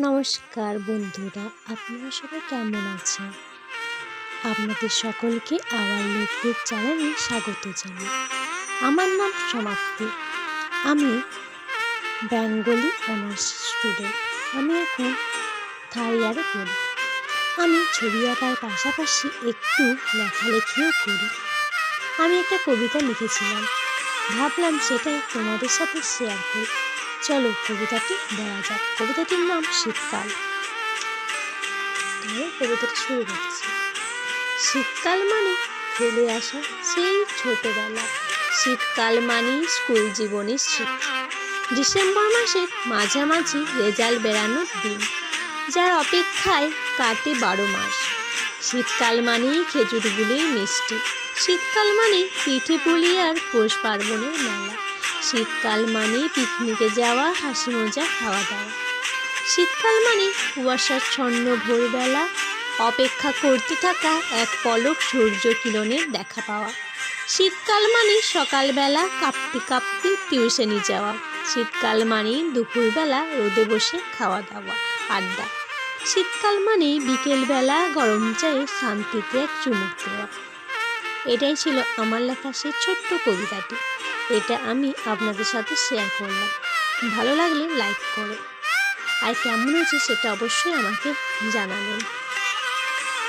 নমস্কার বন্ধুরা, আপনারা সবাই কেমন আছেন? আপনাদের সকলকে আওয়ার লেখক চ্যানেলে স্বাগত জানাই। আমার নাম সমাপ্তি। আমি বেঙ্গলি অনার্স স্টুডেন্ট। আমি এখন থার্ড ইয়ারে পড়ি। আমি ছবি আঁকার পাশাপাশি একটু লেখালেখিও করি। আমি একটা কবিতা লিখেছিলাম, ভাবলাম সেটাই তোমাদের সাথে শেয়ার করি। চলো কবিতাটি বলা যাক। কবিতাটির নাম শীতকাল। কবিতাটি শুরু করছি। শীতকাল মানে ফেলে আসা সেই ছোটবেলা, শীতকাল মানে স্কুল জীবনের স্মৃতি, ডিসেম্বর মাসের মাঝামাঝি রেজাল্ট বেরানোর দিন, যার অপেক্ষায় কাটে 12 মাস। শীতকাল মানেই খেজুর গুলির মিষ্টি, শীতকাল মানেই পিঠে পুলি আর পৌষ পার্বণের মেলা, শীতকাল মানেই পিকনিকে যাওয়া, হাসি মজা খাওয়া দাওয়া। শীতকাল মানে কুয়াশাচ্ছন্ন ভোরবেলা, অপেক্ষা করতে থাকা এক পলক সূর্য কিরণের দেখা পাওয়া। শীতকাল মানে সকালবেলা কাঁপতে কাঁপতে টিউশনি যাওয়া, শীতকাল মানে দুপুরবেলা রোদে বসে খাওয়া দাওয়া আড্ডা, শীতকাল মানে বিকেলবেলা গরম চায়ে শান্তিতে এক চুমুক দেওয়া। এটাই ছিল আমার লেখা সেই ছোট্ট কবিতাটি। এটা আমি আপনাদের সাথে শেয়ার করলাম। ভালো লাগলে লাইক করো, আর কেমন হয়েছে সেটা অবশ্যই আমাকে জানাবেন।